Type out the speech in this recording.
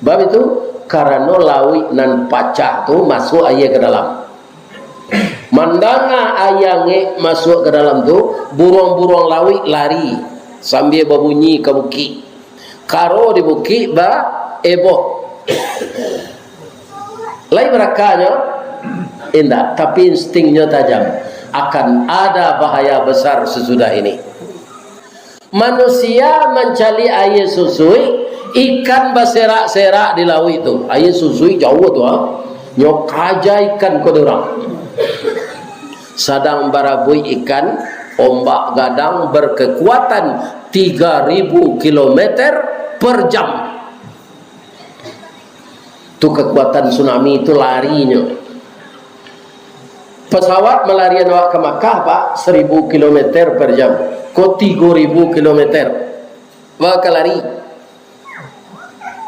Bab itu karena lawi nan pacah tu masuk ayah ke dalam. Mandanga ayange masuk ke dalam tu, burung-burung lawi lari sambil berbunyi ke bukit. Karo di bukit ba ebo. Lain merakanya indah, tapi instingnya tajam. Akan ada bahaya besar sesudah ini. Manusia mencari air susui, ikan berserak-serak di laut itu. Air susui jauh tu, nyok aja ikan kodorang. Sedang barabui ikan, ombak gadang berkekuatan 3000 km per jam. Itu kekuatan tsunami itu larinya. Pesawat melarian awak ke Makkah pak 1000 km per jam. Kau 3000 km. Wah lari.